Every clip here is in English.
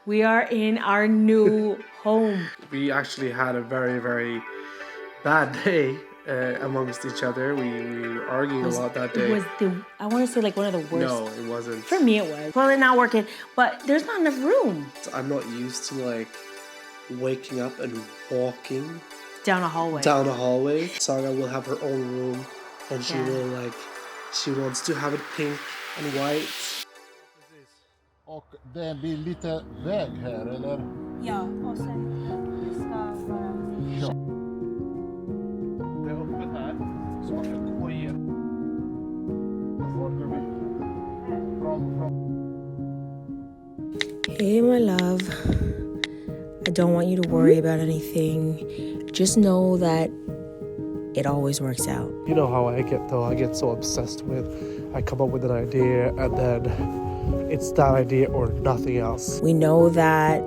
We are in our new home. We actually had a very, very bad day amongst each other. We were arguing a lot that day. It was I want to say like one of the worst. No, it wasn't. For me it was. Toilet not working, but there's not enough room. I'm not used to like waking up and walking Down a hallway. Saga will have her own room and she will like, she wants to have it pink and white. Och det blir lite väg här, eller? Ja, och sen det ska vara... Det är öppet här, så man kan gå igenom. Var går vi? Hey, my love. I don't want you to worry about anything. Just know that it always works out. You know how I get though, I get so obsessed with, I come up with an idea and then it's that idea or nothing else. We know that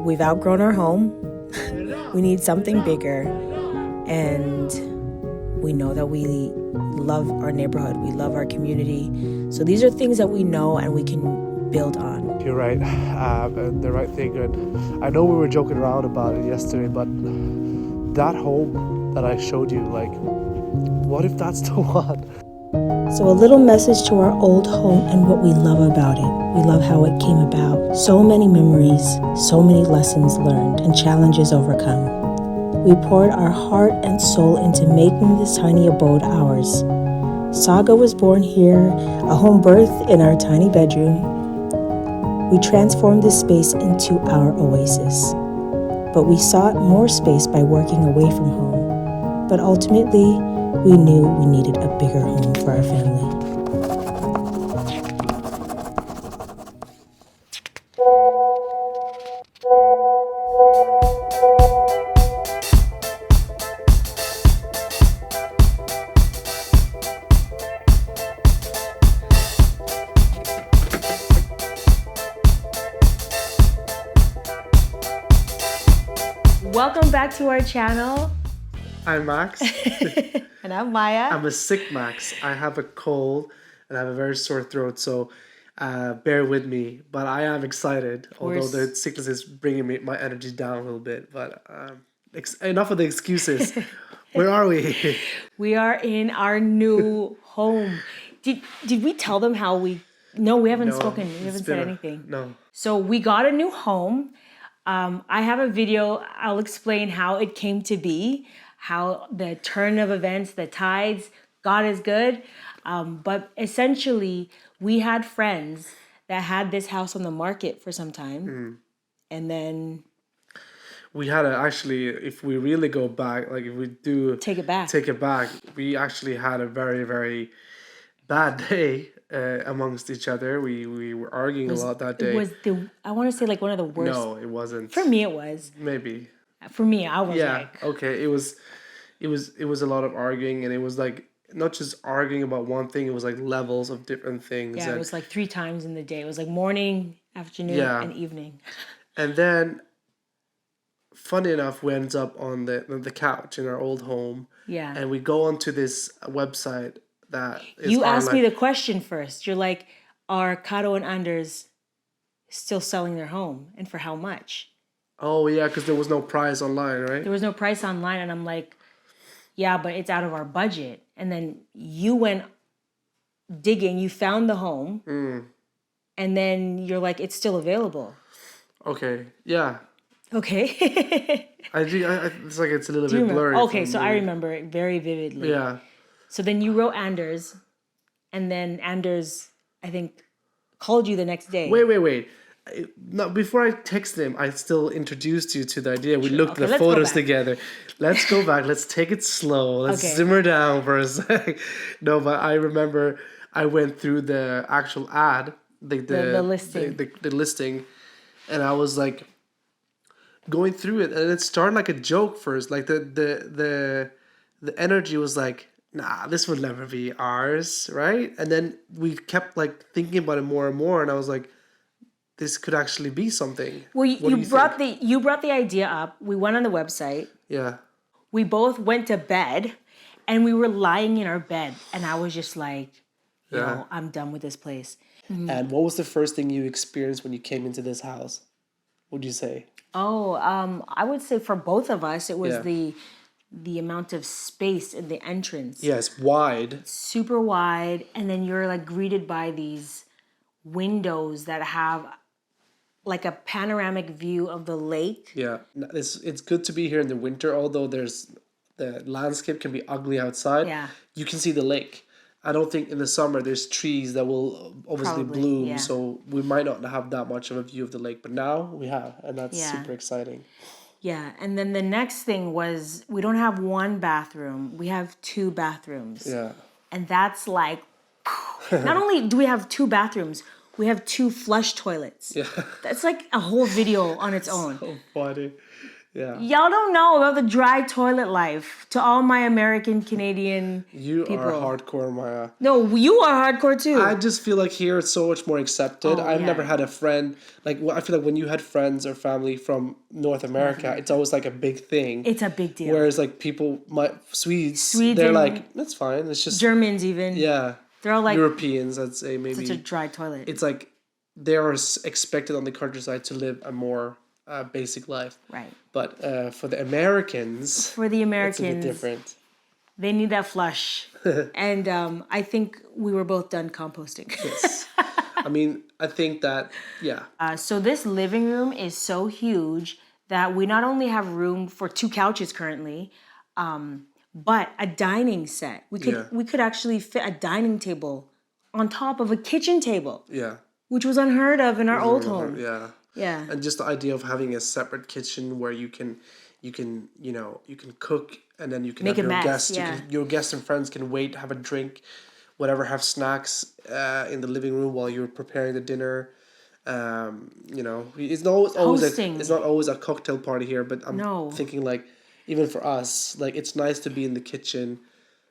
we've outgrown our home. We need something bigger. And we know that we love our neighborhood. We love our community. So these are things that we know and we can build on. You're right, and the right thing. And I know we were joking around about it yesterday, but that home that I showed you, like, what if that's the one? So a little message to our old home and what we love about it. We love how it came about. So many memories, so many lessons learned and challenges overcome. We poured our heart and soul into making this tiny abode ours. Saga was born here, a home birth in our tiny bedroom. We transformed this space into our oasis. But we sought more space by working away from home. But ultimately, we knew we needed a bigger home for our family. Welcome back to our channel. I'm Max. And I'm Maya. I'm a sick Max. I have a cold and I have a very sore throat, so bear with me. But I am excited, although the sickness is bringing my energy down a little bit. But enough of the excuses. Where are we? We are in our new home. Did we tell them how we... No, we haven't spoken. We haven't said anything. No. So we got a new home. I have a video. I'll explain how it came to be, how the turn of events, the tides, God is good. But essentially, we had friends that had this house on the market for some time. And then... We had actually, if we really go back, like if we do... Take it back. We actually had a very, very bad day amongst each other. We were arguing a lot that day. It was I want to say like one of the worst. No, it wasn't. For me, it was. Maybe. For me, I was like... Okay. It was a lot of arguing, and it was like not just arguing about one thing. It was like levels of different things. Yeah, it was like 3 times in the day. It was like morning, afternoon, and evening. And then, funny enough, we ended up on the couch in our old home. Yeah. And we go onto this website that is You asked me the question first. You're like, are Caro and Anders still selling their home, and for how much? Oh yeah, because there was no price online, right? There was no price online, and I'm like, yeah, but it's out of our budget. And then you went digging, you found the home, and then you're like, it's still available. Okay, yeah. Okay. It's like it's a little bit blurry. Okay, so I remember it very vividly. Yeah. So then you wrote Anders, and then Anders, I think, called you the next day. Wait. No, before I texted him, I still introduced you to the idea. We looked at the photos together. Let's go back. Let's take it slow. Let's simmer down for a sec. No, but I remember I went through the actual ad, the listing. The listing, and I was like going through it, and it started like a joke first. Like the energy was like, nah, this would never be ours, right? And then we kept like thinking about it more and more, and I was like, this could actually be something. Well, you brought the idea up. We went on the website. Yeah. We both went to bed, and we were lying in our bed, and I was just like, I'm done with this place. And what was the first thing you experienced when you came into this house? would you say? Oh, I would say for both of us, it was Yeah. the amount of space in the entrance. Yeah, it's wide. Super wide, and then you're like greeted by these windows that have like a panoramic view of the lake. Yeah, it's good to be here in the winter, although the landscape can be ugly outside. Yeah. You can see the lake. I don't think in the summer there's trees that will obviously Probably, bloom, yeah. so we might not have that much of a view of the lake. But now we have, and that's Yeah. super exciting. Yeah, and then the next thing was we don't have one bathroom, we have two bathrooms. Yeah, And that's like, not only do we have two bathrooms, we have two flush toilets. yeah, That's like a whole video on its own. so funny. Yeah, Y'all don't know about the dry toilet life. To all my American, Canadian you people. are hardcore, Maya. No, you are hardcore too. I just feel like here it's so much more accepted. Oh, I've yeah. never had a friend I feel like when you had friends or family from North America, it's always like a big thing. It's a big deal. Whereas like Swedes, they're and like, that's fine. It's just Germans even. yeah. They're all like, Europeans, I'd say maybe. such a dry toilet. It's like they are expected on the countryside to live a more basic life. Right. But for the Americans, For the it's a Americans, bit different. they need that flush. And I think we were both done composting. Yes. I mean, I think that, yeah. So this living room is so huge that we not only have room for two couches currently, but a dining set. We could actually fit a dining table on top of a kitchen table, Yeah. which was unheard of in our old home. Yeah. Yeah. And just the idea of having a separate kitchen where you can cook and then you can Make have a your mess, guests. yeah. Your guests and friends can wait, have a drink, whatever, have snacks in the living room while you're preparing the dinner. It's not always Hosting. it's not always a cocktail party here, but I'm No. thinking like even for us, like it's nice to be in the kitchen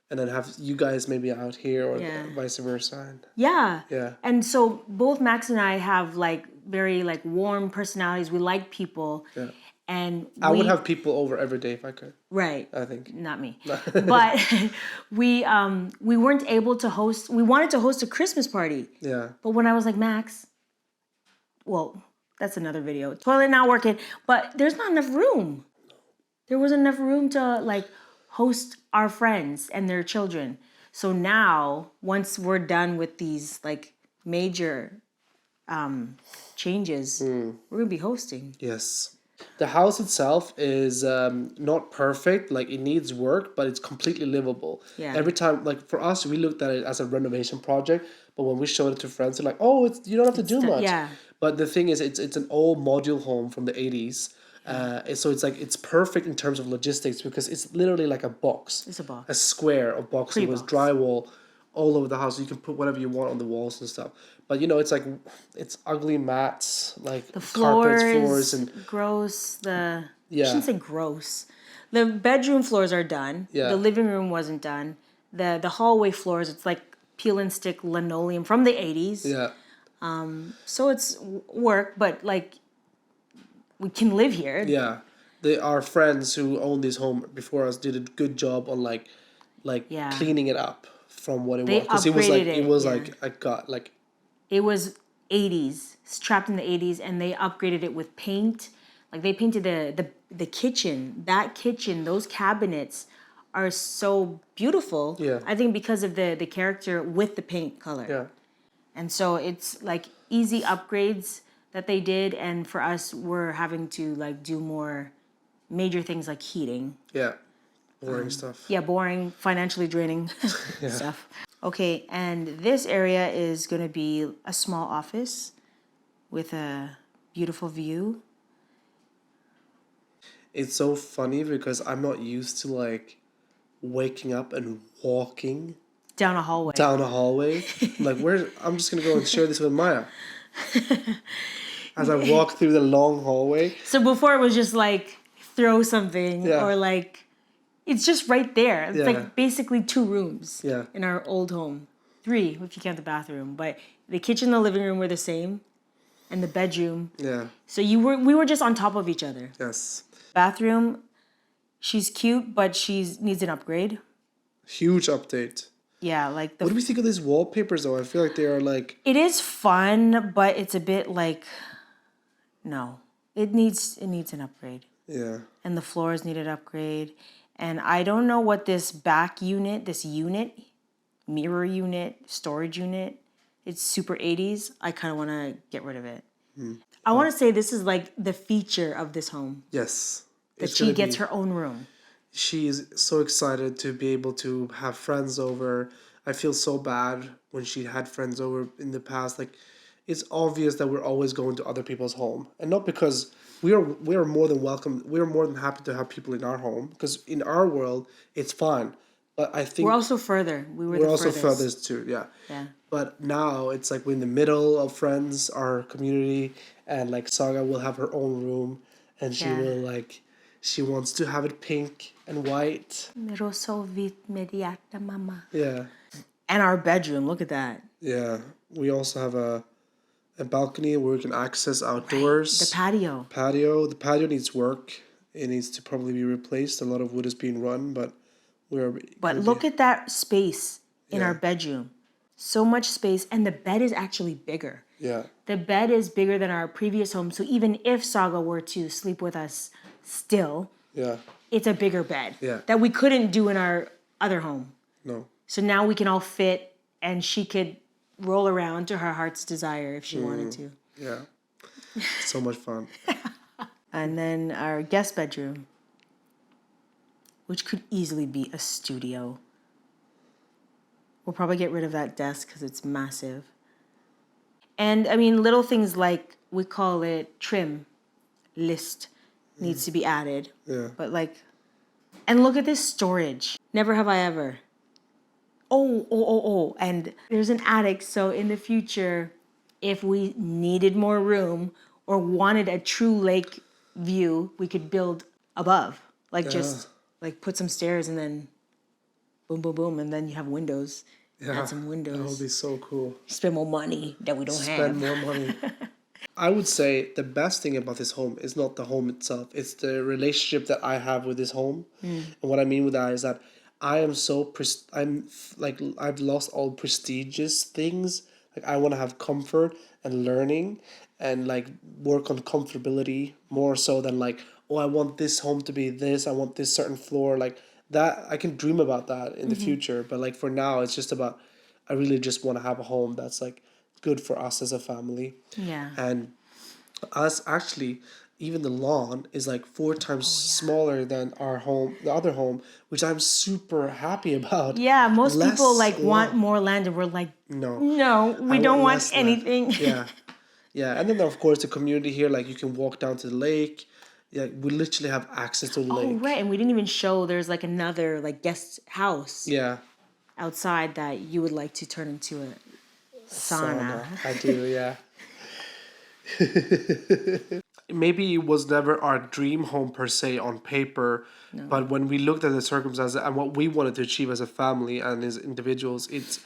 and then have you guys maybe out here or Yeah. vice versa. Yeah. Yeah. And so both Max and I have like very like warm personalities. We like people. Yeah. And I would have people over every day if I could. Right. I think. Not me. But we weren't able to host. We wanted to host a Christmas party. Yeah. But when I was like, Max, well, that's another video. Toilet not working, but there's not enough room. There wasn't enough room to like host our friends and their children. So now, once we're done with these like major changes, we're gonna be hosting. Yes. The house itself is not perfect. Like it needs work, but it's completely livable. Yeah. Every time, like for us, we looked at it as a renovation project. But when we showed it to friends, they're like, "Oh, you don't have to do much." yeah. But the thing is, it's an old module home from the 80s. So it's like it's perfect in terms of logistics because it's literally like a box. It's a box. A square of boxes with Pre-box. drywall all over the house. You can put whatever you want on the walls and stuff. But it's like it's ugly mats, like The carpets, floors, floors, and gross. I Yeah. shouldn't say gross. The bedroom floors are done. Yeah. The living room wasn't done. The hallway floors, it's like peel and stick linoleum from the 80s. yeah. So it's work, but like we can live here. Yeah, our friends who owned this home before us did a good job on like Yeah. cleaning it up from what it They was because it was like upgraded it was it, like I got like It was 80s, trapped in the 80s, and they upgraded it with paint. Like they painted the kitchen. That kitchen, those cabinets are so beautiful. Yeah. I think because of the character with the paint color. yeah And so it's like easy upgrades that they did, and for us, we're having to like do more major things like heating. yeah boring stuff. Yeah, boring, financially draining stuff. Okay, and this area is going to be a small office with a beautiful view. It's so funny because I'm not used to like waking up and walking Down a hallway. down a hallway. Like I'm just gonna go and share this with Maya. As I walk through the long hallway. So before it was just like throw something Yeah. or like it's just right there. It's Yeah. like basically 2 rooms Yeah. in our old home. 3 if you count the bathroom, but the kitchen and the living room were the same and the bedroom. Yeah. So we were just on top of each other. Yes. Bathroom, she's cute, but she needs an upgrade. Huge update. Yeah, like What do we think of these wallpapers though? I feel like they are like it is fun, but it's a bit like no. It needs an upgrade. Yeah. And the floors needed upgrade. And I don't know what this mirror unit, storage unit, it's super 80s. I kind of want to get rid of it. I want to say this is like the feature of this home. Yes. That she gets her own room. She is so excited to be able to have friends over. I feel so bad when she had friends over in the past. Like, it's obvious that we're always going to other people's home, and not because we are more than welcome. We are more than happy to have people in our home, because in our world it's fine. But I think we're also further. we're also furthest too. Yeah. Yeah. But now it's like we're in the middle of friends, our community, and like Saga will have her own room, and she will like. She wants to have it pink and white. Rosso vit mediata mama. Yeah. And our bedroom, look at that. Yeah. We also have a balcony where we can access outdoors. Right. The patio. The patio needs work. It needs to probably be replaced. A lot of wood is being run, but look at that space in our bedroom. So much space, and the bed is actually bigger. Yeah. The bed is bigger than our previous home, so even if Saga were to sleep with us still, it's a bigger bed that we couldn't do in our other home. No. So now we can all fit, and she could roll around to her heart's desire if she wanted to. Yeah. So much fun. And then our guest bedroom, which could easily be a studio. We'll probably get rid of that desk because it's massive. And I mean, little things like, we call it trim list needs to be added. Yeah. But like, and look at this storage. Never have I ever. Oh. And there's an attic. So in the future, if we needed more room or wanted a true lake view, we could build above. Like just like put some stairs and then boom, boom, boom. And then you have windows. Yeah. Add some windows. That would be so cool. Spend more money that we don't have. Spend more money. I would say the best thing about this home is not the home itself. It's the relationship that I have with this home. And what I mean with that is that I am I've lost all prestigious things. Like, I want to have comfort and learning and like work on comfortability more so than like, oh, I want this home to be this. I want this certain floor. Like that, I can dream about that in the future. But like for now, it's just about, I really just want to have a home that's like good for us as a family. Yeah. And us actually, even the lawn is like 4 times smaller than our home, the other home, which I'm super happy about. Yeah, most Less people like land. want more land, and we're like, no, we don't want less land. anything. Yeah. And then of course the community here, like you can walk down to the lake. Yeah, we literally have access to the lake. Oh, right, and we didn't even show there's like another like guest house. Yeah. Outside that you would like to turn into a sauna. I do, yeah. Maybe it was never our dream home per se on paper, but when we looked at the circumstances and what we wanted to achieve as a family and as individuals, it's,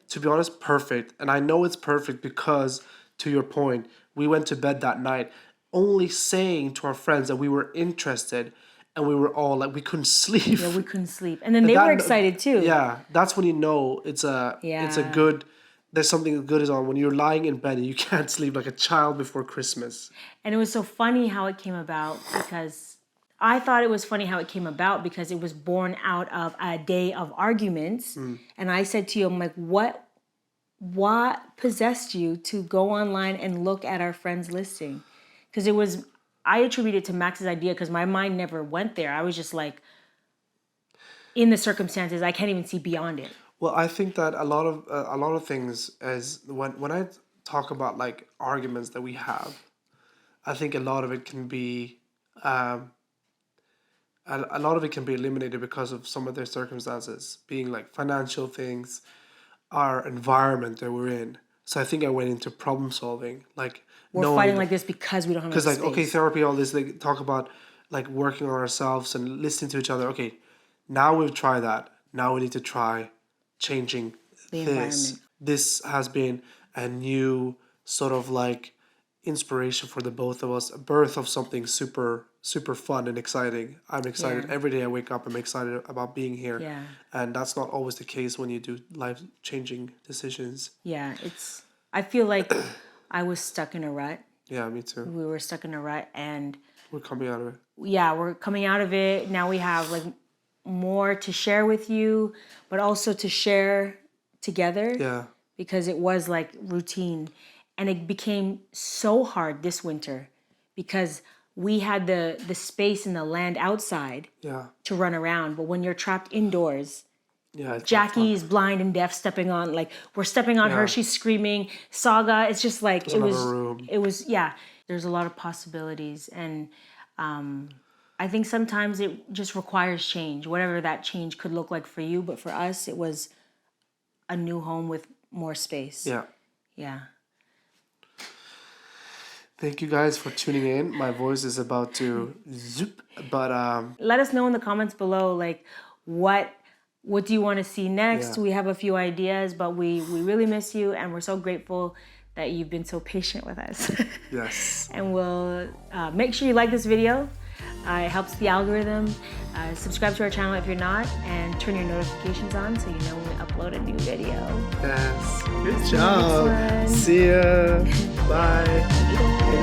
to be honest, perfect. And I know it's perfect because, to your point, we went to bed that night only saying to our friends that we were interested, and we were all like, we couldn't sleep. Yeah, we couldn't sleep. And then they were excited too. Yeah, that's when you know it's a good, there's something good is on, when you're lying in bed and you can't sleep like a child before Christmas. And it was so funny how it came about, because I thought it was funny how it came about because it was born out of a day of arguments. And I said to you, I'm like, what possessed you to go online and look at our friend's listing? Because I attribute it to Max's idea because my mind never went there. I was just like, in the circumstances, I can't even see beyond it. Well, I think that a lot of things, as when I talk about like arguments that we have, I think a lot of it can be eliminated because of some of their circumstances, being like financial things, our environment that we're in. So I think I went into problem solving, like we're fighting like this because we don't have enough space. Because like, okay, therapy, all this, like talk about like working on ourselves and listening to each other. Okay, now we've tried that. Now we need to try changing the this. Environment. This has been a new sort of like inspiration for the both of us, a birth of something super, super fun and exciting. I'm excited. Every day I wake up, I'm excited about being here. Yeah. And that's not always the case when you do life-changing decisions. Yeah, I feel like I was stuck in a rut. Yeah, me too. We were stuck in a rut, and We're coming out of it. yeah, we're coming out of it. Now we have like more to share with you, but also to share together. Yeah. Because it was like routine, and it became so hard this winter because we had the space and the land outside Yeah. to run around, but when you're trapped indoors, Yeah. It's Jackie is blind and deaf, stepping on, like, we're stepping on her, Yeah. she's screaming. Saga, it's just like another room. it was, yeah. There's a lot of possibilities, and I think sometimes it just requires change, whatever that change could look like for you. But for us, it was a new home with more space. Yeah. Yeah. Thank you guys for tuning in. My voice is about to zoop, but Let us know in the comments below, like, what do you want to see next? Yeah. We have a few ideas, but we really miss you, and we're so grateful that you've been so patient with us. yes. And we'll make sure you like this video. It helps the algorithm. Subscribe to our channel if you're not, and turn your notifications on so you know when we upload a new video. Yes. Good See you next job. one. See ya. Bye.